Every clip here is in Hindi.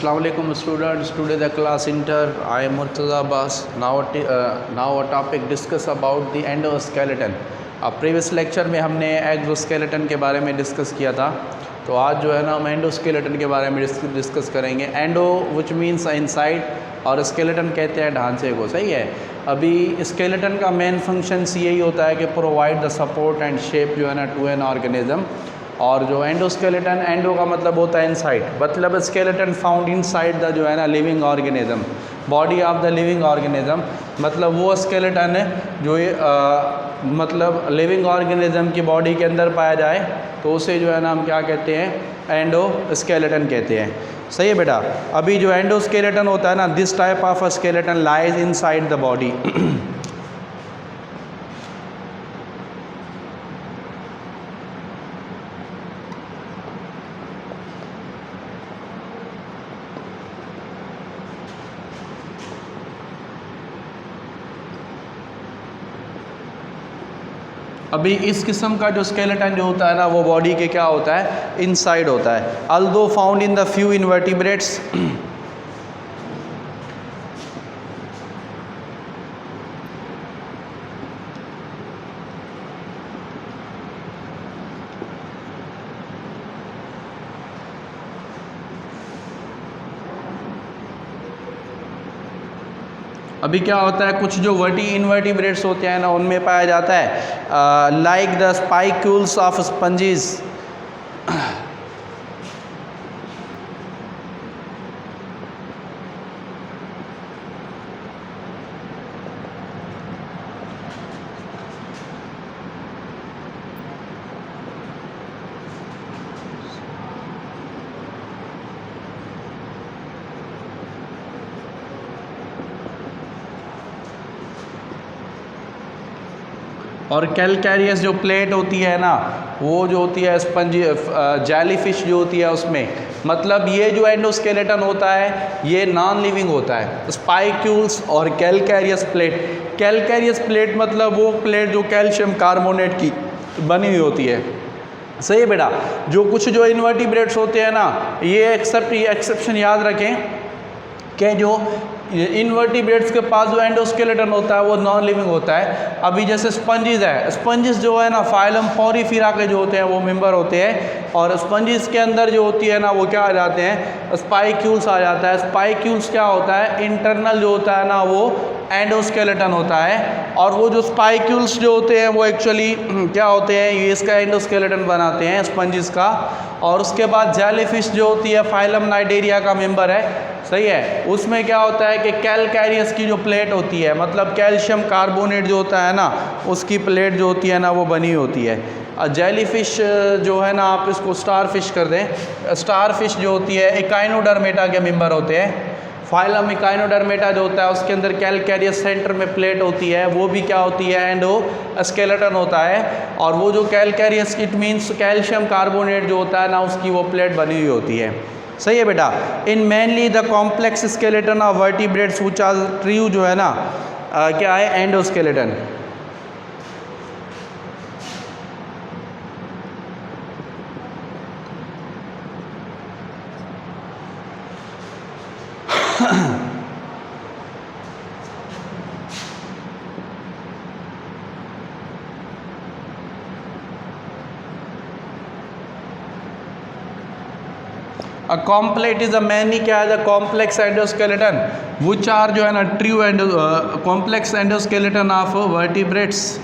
Assalamu alaikum students. Today the class inter. I am Murtaza Abbas. Now a topic discuss about the endoskeleton. अब प्रीवियस लेक्चर में हमने एक्सोस्केलेटन के बारे में डिस्कस किया था, तो आज जो है ना हम एंडोस्केलेटन के बारे में डिस्कस करेंगे। एंडो विच मीन्स इनसाइड और स्केलेटन कहते हैं ढांचे को, सही है। अभी स्केलेटन का मेन फंक्शंस यही होता है कि provide the support and shape जो है ना टू एन ऑर्गेनिज्म। और जो एंडोस्केलेटन, एंडो का मतलब होता है इनसाइड, मतलब स्केलेटन फाउंड इनसाइड द जो है ना living organism, body of the living organism, मतलब वो स्केलेटन है जो मतलब लिविंग ऑर्गेनिज्म की बॉडी के अंदर पाया जाए तो उसे जो है ना हम क्या कहते हैं, एंडोस्केलेटन कहते हैं। सही है बेटा। अभी जो एंडोस्केलेटन होता है ना, this type of a skeleton lies inside the body. अभी इस किस्म का जो स्केलेटन जो होता है ना वो बॉडी के क्या होता है, इनसाइड होता है। Although found in the few invertebrates, अभी क्या होता है, कुछ जो इनवर्टिब्रेट्स होते हैं ना उनमें पाया जाता है like the spicules of sponges. और कैलकैरियस जो प्लेट होती है ना वो जो होती है स्पंज जेलीफिश जो होती है उसमें, मतलब ये जो एंडोस्केलेटन होता है ये नॉन लिविंग होता है। स्पाइक्यूल्स और कैलकैरियस प्लेट, कैलकैरियस प्लेट मतलब वो प्लेट जो कैल्शियम कार्बोनेट की बनी हुई होती है। सही है बेटा। जो कुछ जो इनवर्टिब्रेट्स होते हैं ना, ये एक्सेप्शन याद रखें कि जो इनवर्टिब्रेट्स के पास जो एंडोस्केलेटन होता है वो नॉन लिविंग होता है। अभी जैसे स्पंजेस है, स्पंजेस जो है ना फाइलम पोरिफेरा के जो होते हैं वो मेंबर होते हैं, और स्पंजेस के अंदर जो होती है ना वो क्या आ जाते हैं, स्पाइक्यूल्स आ जाता है। स्पाइक्यूल्स क्या होता है, इंटरनल जो होता है ना वो एंडोस्केलेटन होता है, और वो जो स्पाइक्यूल्स जो होते हैं वो एक्चुअली क्या होते हैं, ये इसका एंडोस्केलेटन बनाते हैं स्पंजेस का। और उसके बाद जेलीफिश जो होती है फाइलम नाइडेरिया का मेंबर है, सही है। उसमें क्या होता है कि कैलकैरियस की जो प्लेट होती है, मतलब कैल्शियम कार्बोनेट जो होता है ना उसकी प्लेट जो होती है ना वो बनी होती है। जेलीफिश जो है ना आप इसको स्टार फिश कर दें, स्टार फिश जो होती है इकाइनोडर्मेटा के मेंबर होते हैं। फाइलम इकाइनोडर्मेटा जो होता है उसके अंदर कैलकैरियस सेंटर में प्लेट होती है, वो भी क्या होती है, एंडोस्केलेटन होता है। और वो जो कैलकैरियस इट मीन्स कैल्शियम कार्बोनेट जो होता है ना उसकी वो प्लेट बनी हुई होती है। सही है बेटा। In mainly the complex skeleton of vertebrates which are true जो है ना क्या है, endoskeleton. A complet is a many क्या है, the complex endoskeleton which are जो है ना true complex endoskeleton of vertebrates.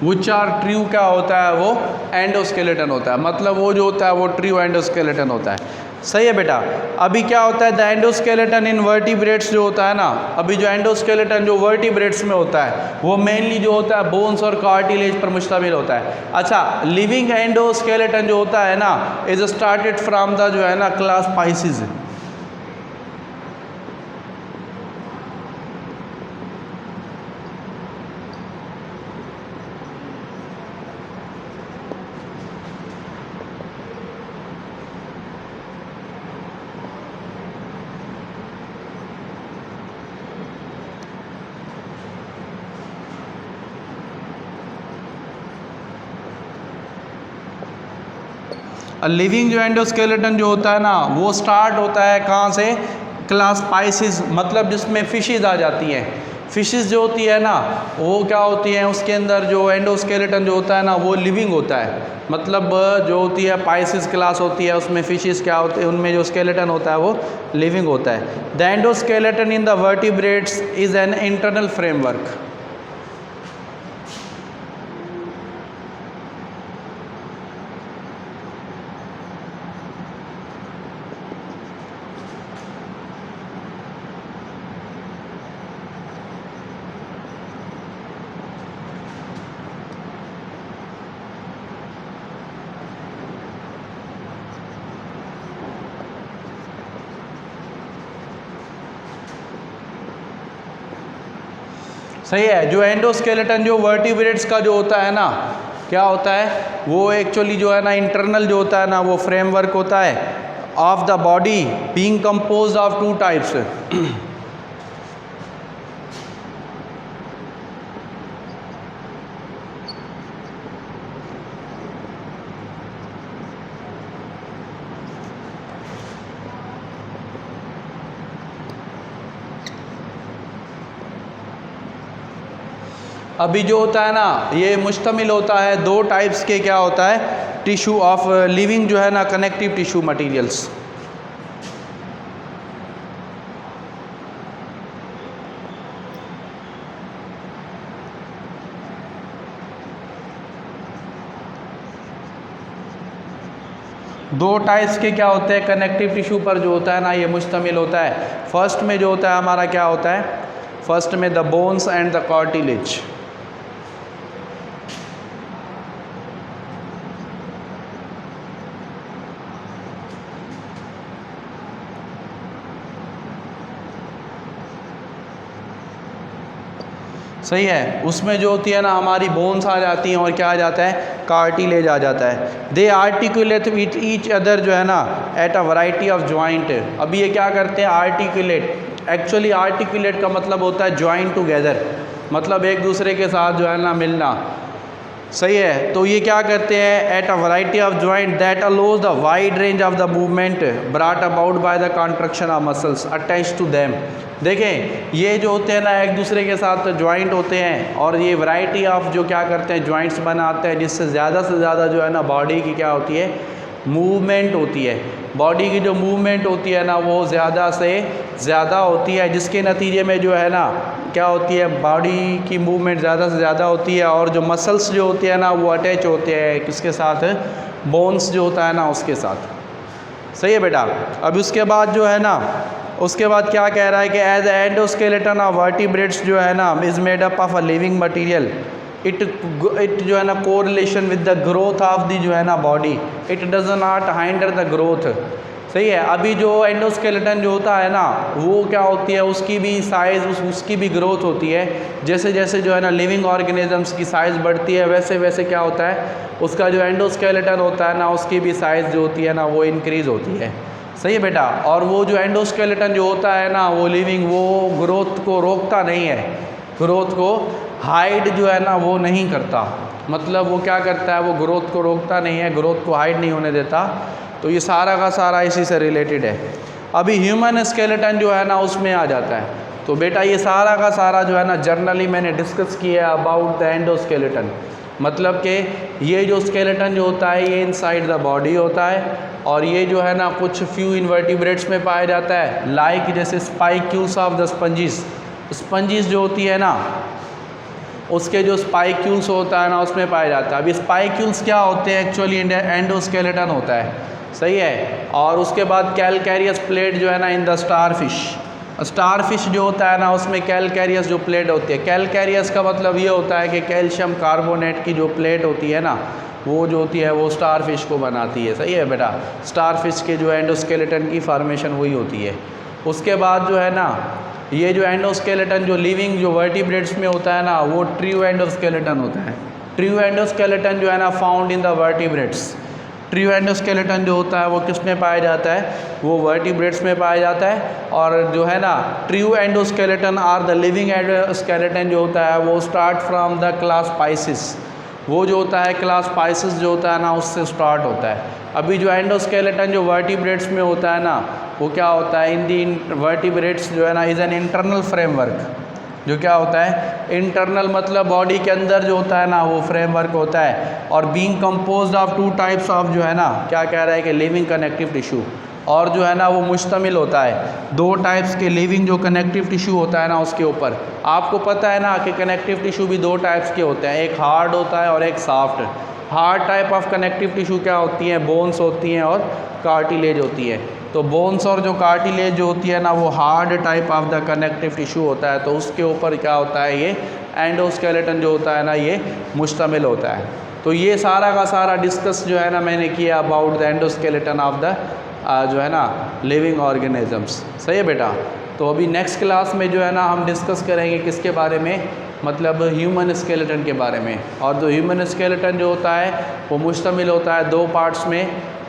which are true क्या होता है, वो एंडोस्केलेटन होता है, मतलब वो जो होता है वो ट्रू एंडोस्केलेटन होता है। सही है बेटा। अभी क्या होता है, द एंडोस्केलेटन इन वर्टिब्रेट्स जो होता है ना, अभी जो एंडोस्केलेटन जो वर्टिब्रेट्स में होता है वो मेनली जो होता है बोन्स और कार्टिलेज पर मुश्तमिल होता है। अच्छा, लिविंग एंडोस्केलेटन जो होता है ना इज स्टार्टेड फ्रॉम द जो है ना क्लास पाइसिस। लिविंग जो एंडोस्केलेटन जो होता है ना वो स्टार्ट होता है कहाँ से, क्लास स्पाइसिस, मतलब जिसमें फिशेज आ जाती हैं। फिशेस जो होती है ना वो क्या होती हैं, उसके अंदर जो एंडोस्केलेटन जो होता है ना वो लिविंग होता है, मतलब जो होती है पाइसिस क्लास होती है उसमें फिशेस क्या होते हैं, उनमें जो स्केलेटन होता है वो लिविंग होता है। The endoskeleton in the vertebrates is an internal framework. सही है। जो एंडोस्केलेटन जो वर्टिब्रेट्स का जो होता है ना क्या होता है, वो एक्चुअली जो है ना इंटरनल जो होता है ना वो फ्रेमवर्क होता है of the body being composed of two types. अभी जो होता है ना ये मुश्तमिल होता है दो टाइप्स के, क्या होता है, टिश्यू ऑफ लिविंग जो है ना कनेक्टिव टिश्यू मटेरियल्स। दो टाइप्स के क्या होते हैं कनेक्टिव टिश्यू पर जो होता है ना ये मुश्तमिल होता है। फर्स्ट में जो होता है हमारा क्या होता है, फर्स्ट में the bones and the cartilage. सही है। उसमें जो होती है ना हमारी बोन्स आ जाती हैं और क्या आ जाता है, कार्टिलेज आ जाता है। दे आर्टिकुलेट विथ ईच अदर जो है ना eight a variety of joint. अभी ये क्या करते हैं आर्टिकुलेट, एक्चुअली आर्टिकुलेट का मतलब होता है ज्वाइन टुगेदर, मतलब एक दूसरे के साथ जो है ना मिलना। सही है। तो ये क्या करते हैं at a variety of joint that allows the wide range of the movement brought about by the contraction of muscles attach to them. देखें ये जो होते हैं ना एक दूसरे के साथ ज्वाइंट होते हैं और ये वैरायटी ऑफ जो क्या करते हैं ज्वाइंट्स बनाते हैं, जिससे ज़्यादा से ज़्यादा जो है ना बॉडी की क्या होती है, मूवमेंट होती है। बॉडी की जो मूवमेंट होती है ना वो ज़्यादा से ज़्यादा होती है, जिसके नतीजे में जो है ना क्या होती है, बॉडी की मूवमेंट ज़्यादा से ज़्यादा होती है और जो मसल्स जो होते हैं ना वो अटैच होते हैं किसके साथ, बोन्स जो होता है ना उसके साथ। सही है बेटा। अब उसके बाद जो है ना उसके बाद क्या कह रहा है कि एज एंडोस्केलेटन ऑफ वर्टिब्रेट्स जो है ना is made up of a living material, it जो है ना correlation with the growth of the जो है ना body, it does not hinder the growth. सही है। अभी जो एंडोस्केलेटन जो होता है ना वो क्या होती है, उसकी भी साइज़ उसकी भी ग्रोथ होती है। जैसे जैसे जो है ना लिविंग ऑर्गेनिजम्स की साइज़ बढ़ती है वैसे वैसे क्या होता है, उसका जो एंडोस्केलेटन होता है ना उसकी भी साइज़ जो होती है ना वो इंक्रीज़ होती है। सही है बेटा। और वो जो एंडोस्केलेटन जो होता है ना वो लिविंग, वो ग्रोथ को रोकता नहीं है, ग्रोथ को हाइड जो है ना वो नहीं करता, मतलब वो क्या करता है, वो ग्रोथ को रोकता नहीं है, ग्रोथ को हाइड नहीं होने देता। तो ये सारा का सारा इसी से रिलेटेड है। अभी ह्यूमन स्केलेटन जो है ना उसमें आ जाता है। तो बेटा ये सारा का सारा जो है ना जर्नली मैंने डिस्कस किया अबाउट द एंडोस्केलेटन, मतलब कि ये जो स्केलेटन जो होता है ये इनसाइड द बॉडी होता है और ये जो है ना कुछ फ्यू इनवर्टिब्रेट्स में पाया जाता है, लाइक जैसे spicules of the sponges. Sponges जो होती है ना उसके जो स्पाइक्यूल्स होता है ना उसमें पाया जाता है। अभी स्पाइक्यूल्स क्या होते हैं, एक्चुअली एंडोस्केलेटन होता है। सही है। और उसके बाद कैलकैरियस प्लेट जो है ना इन द स्टारफिश, स्टारफिश जो होता है ना उसमें कैलकैरियस जो प्लेट होती है, कैलकैरियस का मतलब ये होता है कि कैल्शियम कार्बोनेट की जो प्लेट होती है ना वो जो होती है वो स्टारफिश को बनाती है। सही है बेटा। स्टारफिश के जो एंडोस्केलेटन की फॉर्मेशन वही होती है। उसके बाद जो है ना ये जो एंडोस्केलेटन जो लिविंग जो वर्टिब्रेट्स में होता है ना वो ट्रू एंडोस्केलेटन होता है। ट्रू एंडोस्केलेटन जो है ना found in the vertebrates. True endoskeleton जो होता है वो किस में पाया जाता है, वो वर्टिब्रेट्स में पाया जाता है। और जो है ना true endoskeleton are the living endoskeleton जो होता है वो start from the class Pisces, वो जो होता है क्लास पाइसेस जो होता है ना उससे स्टार्ट होता है। अभी जो एंडोस्केलेटन जो वर्टिब्रेट्स में होता है ना वो क्या होता है, इन दी वर्टिब्रेट्स जो है ना इज़ एन इंटरनल फ्रेमवर्क। जो क्या होता है इंटरनल मतलब बॉडी के अंदर जो होता है ना वो फ्रेमवर्क होता है। और being composed of two types of जो है ना क्या कह रहा है कि लिविंग कनेक्टिव टिश्यू, और जो है ना वो मुश्तमिल होता है दो टाइप्स के लिविंग जो कनेक्टिव टिश्यू होता है ना उसके ऊपर। आपको पता है ना कि कनेक्टिव टिश्यू भी दो टाइप्स के होते हैं, एक हार्ड होता है और एक soft. Hard type of connective tissue क्या होती हैं, बोन्स होती हैं और कार्टिलेज होती है। तो बोन्स और जो कार्टिलेज जो होती है ना वो hard type of the connective tissue होता है, तो उसके ऊपर क्या होता है ये एंडोस्केलेटन जो होता है ना ये मुश्तमिल होता है। तो ये सारा का सारा डिस्कस जो है ना मैंने किया about the endoskeleton of the जो है ना लिविंग ऑर्गेनिजम्स। सही है बेटा। तो अभी नेक्स्ट क्लास में जो है ना हम डिस्कस करेंगे किसके बारे में, मतलब ह्यूमन स्केलेटन के बारे में। और जो ह्यूमन स्केलेटन जो होता है वो मुश्तमिल होता है दो पार्ट्स में,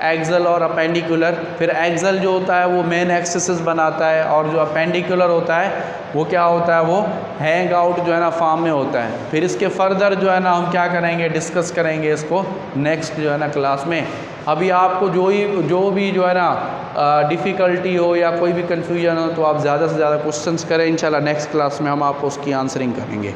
एक्सल और अपेंडिकुलर। फिर एक्सल जो होता है वो मेन एक्सिस बनाता है, और जो अपेंडिकुलर होता है वो क्या होता है, वो हैंग आउट जो है ना फॉर्म में होता है। फिर इसके फर्दर जो है ना हम क्या करेंगे, डिस्कस करेंगे इसको नेक्स्ट जो है ना क्लास में। अभी आपको जो भी जो है ना डिफ़िकल्टी हो या कोई भी कन्फ्यूजन हो तो आप ज़्यादा से ज़्यादा क्वेश्चंस करें, इंशाल्लाह नेक्स्ट क्लास में हम आपको उसकी आंसरिंग करेंगे।